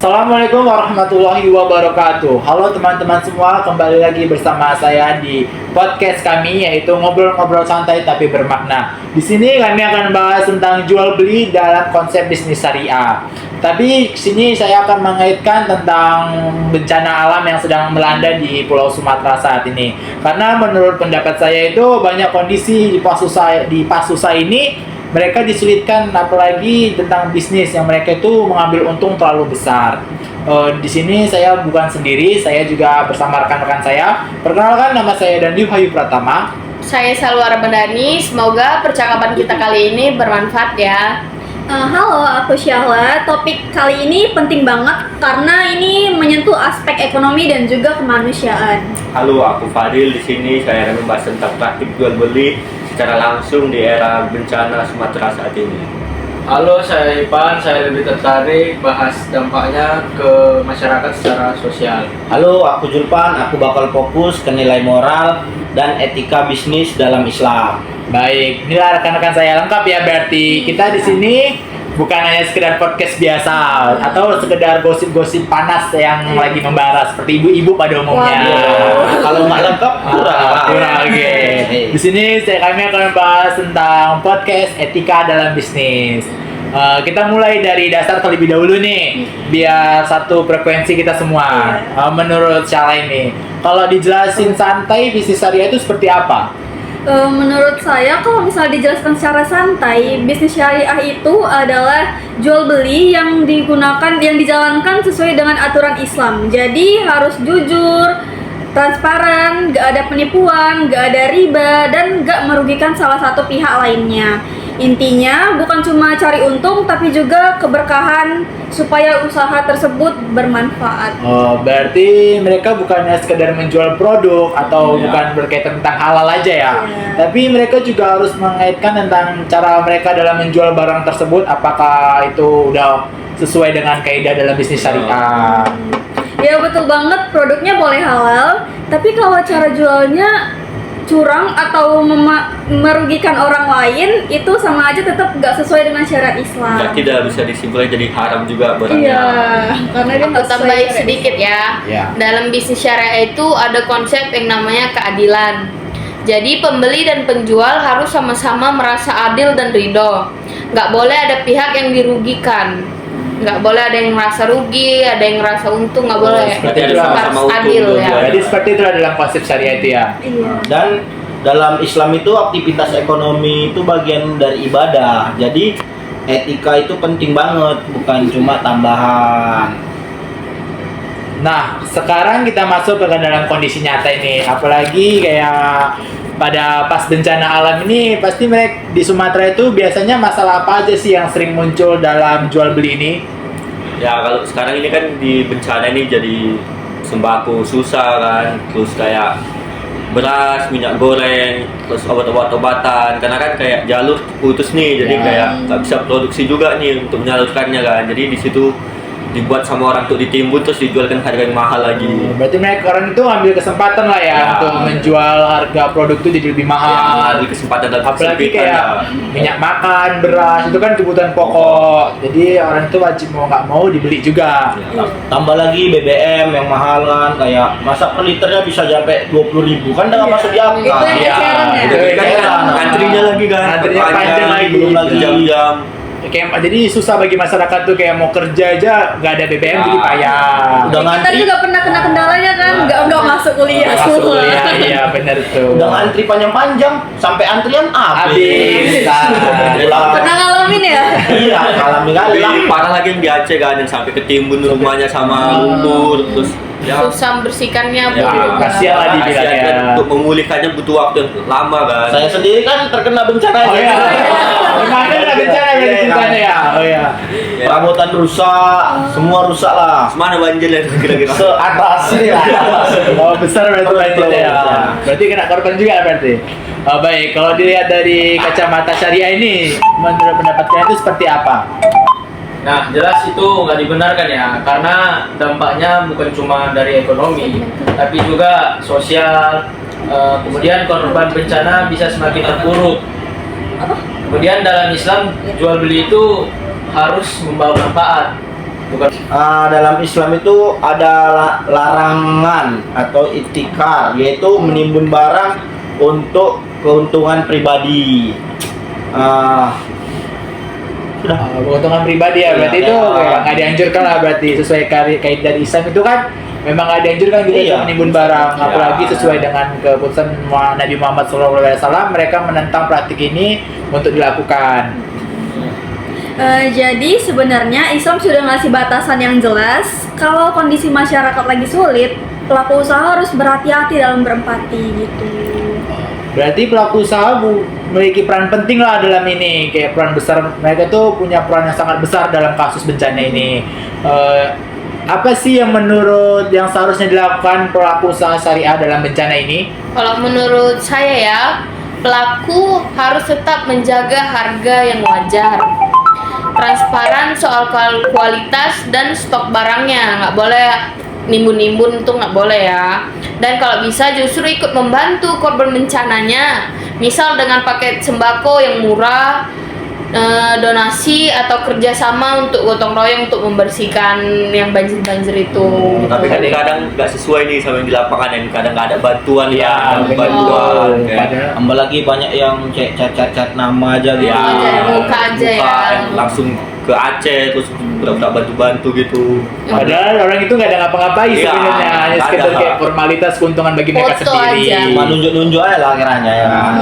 Assalamualaikum warahmatullahi wabarakatuh. Halo teman-teman semua, kembali lagi bersama saya di podcast kami, yaitu ngobrol-ngobrol santai tapi bermakna. Di sini kami akan bahas tentang jual beli dalam konsep bisnis syariah. Tapi di sini saya akan mengaitkan tentang bencana alam yang sedang melanda di Pulau Sumatera saat ini. Karena menurut pendapat saya itu banyak kondisi di Pasusa ini mereka disulitkan, apalagi tentang bisnis yang mereka itu mengambil untung terlalu besar. Di sini saya bukan sendiri, saya juga bersama rekan-rekan saya. Perkenalkan, nama saya Dandi Wahyu Pratama. Saya Salwa Ramadhani. Semoga percakapan kita kali ini bermanfaat ya. Halo, aku Syahla. Topik kali ini penting banget karena ini menyentuh aspek ekonomi dan juga kemanusiaan. Halo, aku Fadil. Di sini saya akan membahas tentang praktik jual beli secara langsung di era bencana Sumatera saat ini. Halo, saya Ipan. Saya lebih tertarik bahas dampaknya ke masyarakat secara sosial. Halo, aku Julpan. Aku bakal fokus ke nilai moral dan etika bisnis dalam Islam. Baik, inilah rekan-rekan saya lengkap ya, berarti kita di sini bukan hanya sekedar podcast biasa atau sekedar gosip-gosip panas yang lagi membara seperti ibu-ibu pada umumnya. Kalau nggak lengkap kurang. Di sini kami akan membahas tentang podcast etika dalam bisnis. Kita mulai dari dasar terlebih dahulu nih, biar satu frekuensi kita semua. Menurut Syahla ini, kalau dijelasin santai bisnis syariah itu seperti apa? Menurut saya, kalau misalnya dijelaskan secara santai, bisnis syariah itu adalah jual beli yang dijalankan sesuai dengan aturan Islam. Jadi harus jujur, transparan, gak ada penipuan, gak ada riba, dan gak merugikan salah satu pihak lainnya. Intinya bukan cuma cari untung, tapi juga keberkahan supaya usaha tersebut bermanfaat. Oh, berarti mereka bukannya sekedar menjual produk atau bukan berkaitan tentang halal aja ya. Tapi mereka juga harus mengaitkan tentang cara mereka dalam menjual barang tersebut, apakah itu udah sesuai dengan kaidah dalam bisnis syariah. Ya betul banget, produknya boleh halal, tapi kalau cara jualnya curang atau merugikan orang lain, itu sama aja tetap gak sesuai dengan syariat Islam. Tidak bisa disimpulkan jadi haram juga barangnya. Iya, karena dia Aku tambahin sedikit ya. Dalam bisnis syariah itu ada konsep yang namanya keadilan. Jadi pembeli dan penjual harus sama-sama merasa adil dan ridho. Gak boleh ada pihak yang dirugikan. Nggak boleh ada yang merasa rugi, ada yang merasa untung, nggak boleh. Seperti harus adil ya. Jadi seperti itu dalam konsep syariah itu ya. Iya. Dan dalam Islam itu aktivitas ekonomi itu bagian dari ibadah. Jadi etika itu penting banget, bukan cuma tambahan. Nah, sekarang kita masuk ke dalam kondisi nyata ini. Apalagi kayak pada pas bencana alam ini, pasti mereka di Sumatera itu biasanya masalah apa aja sih yang sering muncul dalam jual beli ini? Ya, kalau sekarang ini kan di bencana ini jadi sembako susah kan, terus kayak beras, minyak goreng, terus obat-obatan, karena kan kayak jalur putus nih, jadi kayak nggak bisa produksi juga nih untuk menyalurkannya kan. Jadi di situ dibuat sama orang untuk ditimbun terus dijualkan harga yang mahal lagi. Berarti mereka orang itu ambil kesempatan lah ya untuk menjual harga produk itu jadi lebih mahal. Ambil kesempatan dalam Apalagi kesempitan kayak minyak makan, beras itu kan kebutuhan pokok. Jadi orang itu wajib mau nggak mau dibeli juga. Tambah lagi BBM yang mahal kan, kayak masa per liternya bisa sampai 20.000 kan udah nggak masuk di akal. Itu yang eceran ya. Itu kan antrinya lagi kan. Antrinya panjang lagi. Belum lagi jam-jam. Kayak jadi susah bagi masyarakat tuh kayak mau kerja aja nggak ada BBM jadi payah. Udah Kita ngantri, juga pernah kena kendalanya kan, nggak masuk kuliah. Masuk kuliah, iya bener tuh. udah ngantri panjang-panjang sampai antrian habis. Pernah ngalamin ya? Iya, alami kali. Tapi parah lagi yang di Aceh kan, yang sampai ketimbun rumahnya sama lumpur, terus ya Susah membersihkannya Bu. kasihan lah dibilang kasihan ya. kan, untuk memulihkannya butuh waktu yang lama kan. Saya sendiri kan terkena bencana. Oh iya. Gimana ada bencana dari ceritanya ya? Oh iya. Perabotan rusak, semua rusak lah. Mana banjir ya kira-kira? Seatas sini lah. Oh besar berarti banjirnya ya. Berarti kena korban juga berarti. Oh, baik, kalau dilihat dari kacamata syariah ini, menurut pendapat kalian itu seperti apa? Nah, jelas itu nggak dibenarkan ya, karena dampaknya bukan cuma dari ekonomi, tapi juga sosial. Kemudian korban bencana bisa semakin terpuruk. Kemudian dalam Islam jual beli itu harus membawa manfaat. bukan. Dalam Islam itu ada larangan atau itikar, yaitu menimbun barang untuk keuntungan pribadi. Sudah. Keuntungan pribadi ya, berarti Iya. itu kayak nggak dianjurkan lah, berarti sesuai kaidah Islam itu kan memang nggak dianjurkan gitu Iya. menimbun barang, Iya. apalagi sesuai dengan keputusan Nabi Muhammad SAW, mereka menentang praktik ini untuk dilakukan. Jadi sebenarnya Islam sudah ngasih batasan yang jelas. Kalau kondisi masyarakat lagi sulit, pelaku usaha harus berhati-hati dalam berempati gitu. Berarti pelaku usaha memiliki peran penting lah dalam ini, kayak peran besar, mereka tuh punya peran yang sangat besar dalam kasus bencana ini. Apa sih yang menurut yang seharusnya dilakukan pelaku usaha syariah dalam bencana ini? Kalau menurut saya ya, pelaku harus tetap menjaga harga yang wajar, transparan soal kualitas dan stok barangnya, nggak boleh nimbun-nimbun itu nggak boleh ya. Dan kalau bisa justru ikut membantu korban bencananya, misal dengan paket sembako yang murah, donasi atau kerjasama untuk gotong royong untuk membersihkan yang banjir-banjir itu. Tapi kadang nggak sesuai nih sama yang di lapangan, yang kadang nggak ada bantuan Iya, kan, betul. bantuan. Padahal- Tambah lagi banyak yang cat nama aja gitu. Iya. Aja, muka aja ya. yang langsung ke Aceh terus udah bantu gitu. Padahal orang itu nggak ada ngapa-ngapain Iya, sebenarnya, hanya nggak sekedar ada. kayak formalitas keuntungan bagi mereka Foto sendiri. aja. Cuma nunjuk-nunjuk aja lah kiranya ya kan.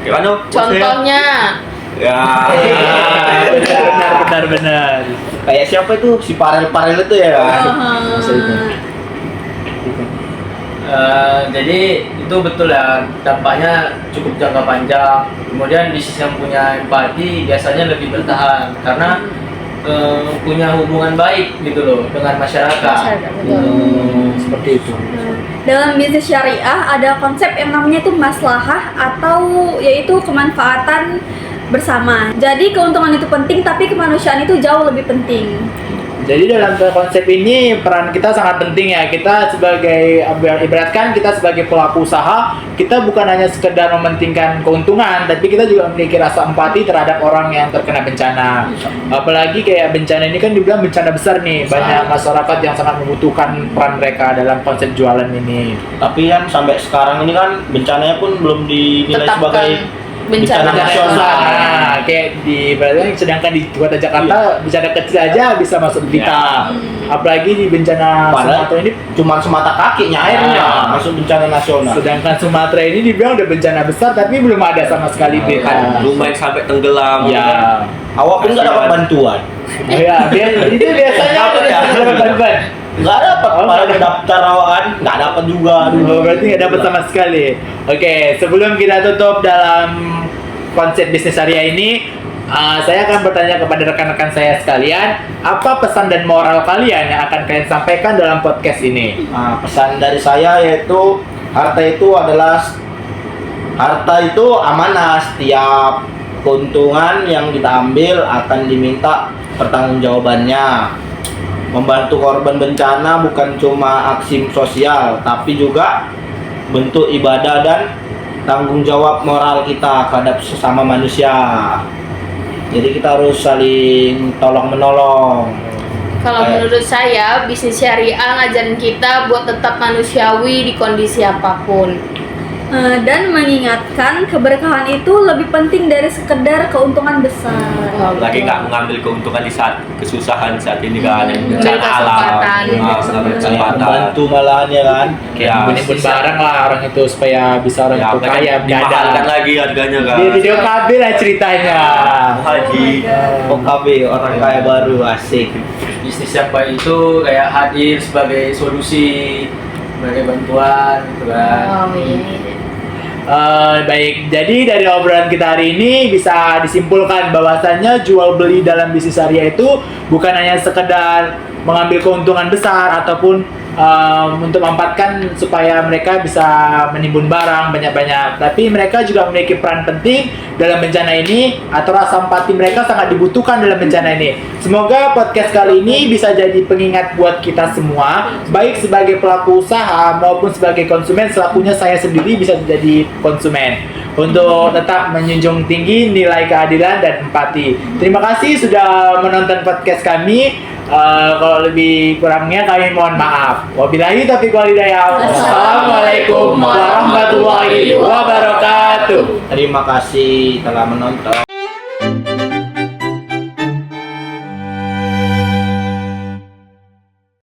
Gimana? Contohnya, Ya. benar. Kayak siapa itu si Parel itu ya kan. Masa itu. Jadi itu betul ya, dampaknya cukup jangka panjang. Kemudian bisnis yang punya empati biasanya lebih bertahan karena punya hubungan baik gitu loh dengan masyarakat. Seperti itu. Dalam bisnis syariah ada konsep yang namanya itu maslahah atau yaitu kemanfaatan bersama. Jadi keuntungan itu penting tapi kemanusiaan itu jauh lebih penting. Jadi dalam konsep ini peran kita sangat penting ya. Kita sebagai, ibaratkan kita sebagai pelaku usaha, kita bukan hanya sekedar mementingkan keuntungan, tapi kita juga memiliki rasa empati terhadap orang yang terkena bencana. Apalagi kayak bencana ini kan dibilang bencana besar nih, banyak masyarakat yang sangat membutuhkan peran mereka dalam konsep jualan ini. Tapi kan sampai sekarang ini kan bencananya pun belum dinilai Tetapkan sebagai bencana nasional. Nah, kayak di berarti sedangkan di kota Jakarta bencana kecil aja bisa masuk berita. Apalagi di bencana Padahal Sumatera ini, cuma semata kakinya airnya masuk bencana nasional. sedangkan Sumatera ini dibilang udah bencana besar tapi belum ada sama sekali berita. Kan rumah yang sampai tenggelam. Ya. Awak pun nggak dapat bantuan. Ya, itu biasanya Apa ya? bantuan. Nggak dapat. Oh, Pada nggak daftar awakan nggak dapat juga. Oh, berarti nggak dapat sama sekali. Oke, sebelum kita tutup dalam konsep bisnis syariah ini, saya akan bertanya kepada rekan-rekan saya sekalian, apa pesan dan moral kalian yang akan kalian sampaikan dalam podcast ini? Pesan dari saya yaitu harta itu amanah. Setiap keuntungan yang kita ambil akan diminta pertanggungjawabannya. Membantu korban bencana bukan cuma aksi sosial, tapi juga bentuk ibadah dan tanggung jawab moral kita terhadap sesama manusia. Jadi kita harus saling tolong menolong. kalau menurut saya bisnis syariah ngajarin kita buat tetap manusiawi di kondisi apapun. Dan mengingatkan keberkahan itu lebih penting dari sekedar keuntungan besar. Lagi nggak mengambil keuntungan di saat kesusahan saat ini kan, yang bencana Beri alam. kesempatan. Mengambil kesempatan. Membantu malahan ya kan. Kayak Ya, nimbun barang lah orang itu supaya bisa orang Ya, itu mereka kaya dimahalkan mendadak. lagi harganya kan. Di video KB lah ceritanya. Haji. OKB orang kaya baru asik. Bisnis yang baik itu kayak hadir sebagai solusi, sebagai bantuan gitu kan. Oh iya. Baik, jadi dari obrolan kita hari ini bisa disimpulkan bahwasannya jual beli dalam bisnis syariah itu bukan hanya sekedar mengambil keuntungan besar ataupun untuk memanfaatkan supaya mereka bisa menimbun barang banyak-banyak, tapi mereka juga memiliki peran penting dalam bencana ini atau rasa empati mereka sangat dibutuhkan dalam bencana ini. Semoga podcast kali ini bisa jadi pengingat buat kita semua, baik sebagai pelaku usaha maupun sebagai konsumen. Selakunya saya sendiri bisa jadi konsumen. untuk tetap menjunjung tinggi nilai keadilan dan empati. Terima kasih sudah menonton podcast kami. Kalau lebih kurangnya kami mohon maaf. Wabillahi taufiq wal hidayah. Wassalamualaikum warahmatullahi wabarakatuh. Terima kasih telah menonton.